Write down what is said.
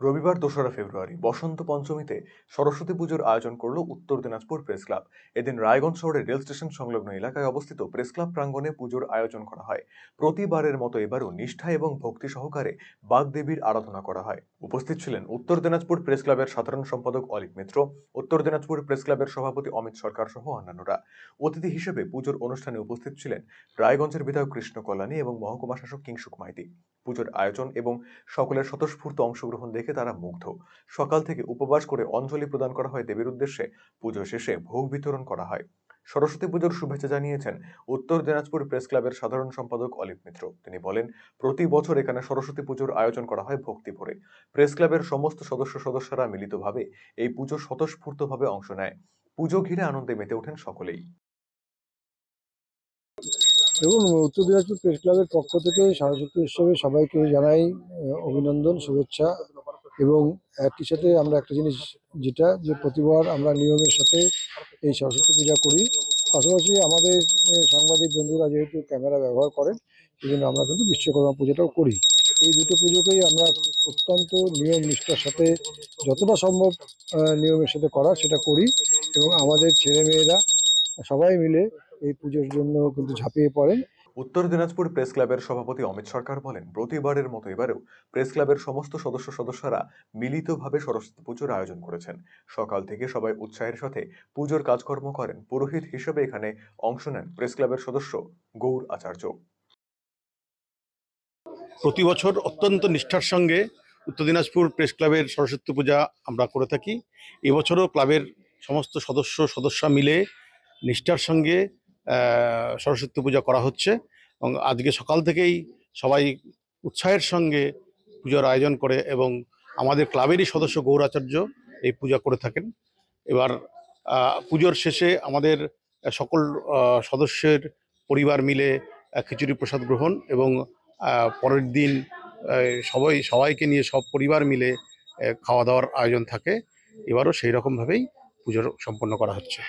রবিবার ২রা ফেব্রুয়ারি বসন্ত পঞ্চমীতে সরস্বতী পুজোর আয়োজন করল উত্তর দিনাজপুর প্রেস ক্লাব। এদিন রায়গঞ্জ শহরের রেল স্টেশন সংলগ্ন এলাকায় অবস্থিত প্রেস ক্লাব প্রাঙ্গণে পুজোর আয়োজন করা হয়। প্রতিবারের মতো এবারও নিষ্ঠা এবং ভক্তি সহকারে বাগদেবীর আরাধনা করা হয়। উপস্থিত ছিলেন উত্তর দিনাজপুর প্রেস ক্লাবের সাধারণ সম্পাদক অলিক মিত্র, উত্তর দিনাজপুর প্রেস ক্লাবের সভাপতি অমিত সরকার সহ অন্যান্যরা। অতিথি হিসেবে পুজোর অনুষ্ঠানে উপস্থিত ছিলেন রায়গঞ্জের বিধায়ক কৃষ্ণ কল্যাণী এবং মহকুমা শাসক কিংসুক মাইতি। পুজোর আয়োজন এবং সকলের স্বতঃস্ফূর্ত অংশগ্রহণ দেখে তারা মুগ্ধ। সকাল থেকে উপবাস করে অঞ্জলি প্রদান করা হয় দেবীর উদ্দেশ্যে। পুজো শেষে ভোগ বিতরণ করা হয়। সরস্বতী পুজোর শুভেচ্ছা জানিয়েছেন উত্তর দিনাজপুর প্রেস ক্লাবের সাধারণ সম্পাদক অলিক মিত্র। তিনি বলেন, প্রতি বছর এখানে সরস্বতী পুজোর আয়োজন করা হয় ভক্তি ভরে। প্রেস ক্লাবের সমস্ত সদস্যরা মিলিতভাবে এই পুজো স্বতঃস্ফূর্তভাবে অংশ নেয়। পুজো ঘিরে আনন্দে মেতে ওঠেন সকলেই। দেখুন, উত্তর দিনাজপুর প্রেস ক্লাবের পক্ষ থেকে সরস্বতী উৎসবে সবাইকে জানাই অভিনন্দন, শুভেচ্ছা। এবং একই সাথে আমরা একটা জিনিস যে প্রতিবার আমরা নিয়মের সাথে এই সরস্বতী পূজা করি। পাশাপাশি আমাদের সাংবাদিক বন্ধুরা যেহেতু ক্যামেরা ব্যবহার করেন, সেই জন্য আমরা কিন্তু বিশ্বকর্মা পুজোটাও করি। এই দুটো পুজোকেই আমরা অত্যন্ত নিয়ম নিষ্ঠার সাথে যতটা সম্ভব নিয়মের সাথে করা সেটা করি। এবং আমাদের ছেলেমেয়েরা সবাই মিলে এই পুজোর জন্য কিন্তু ঝাঁপিয়ে পড়েন। উত্তর দিনাজপুর প্রেস ক্লাবের সভাপতি অমিত সরকার বলেন, প্রতিবারের মতো এবারেও প্রেস ক্লাবের সমস্ত সদস্যরা মিলিতভাবে সরস্বতী পুজোর আয়োজন করেছেন। সকাল থেকে সবাই উৎসাহের সাথে পুজোর কাজকর্ম করেন। পুরোহিত হিসেবে এখানে অংশ নেন প্রেস ক্লাবের সদস্য গৌর আচার্য। প্রতি বছর অত্যন্ত নিষ্ঠার সঙ্গে উত্তর দিনাজপুর প্রেস ক্লাবের সরস্বতী পূজা আমরা করে থাকি। এবছরও ক্লাবের সমস্ত সদস্যা মিলে নিষ্ঠার সঙ্গে সরস্বতী পূজা করা হচ্ছে এবং আজকে সকাল থেকেই সবাই উৎসাহের সঙ্গে পুজোর আয়োজন করে এবং আমাদের ক্লাবেরই সদস্য গৌরাচার্য এই পূজা করে থাকেন। এবার পুজোর শেষে আমাদের সকল সদস্যের পরিবার মিলে খিচুড়ি প্রসাদ গ্রহণ এবং পরের দিন সবাইকে নিয়ে সব পরিবার মিলে খাওয়া দাওয়ার আয়োজন থাকে। এবারও সেই রকমভাবেই পুজো সম্পন্ন করা হচ্ছে।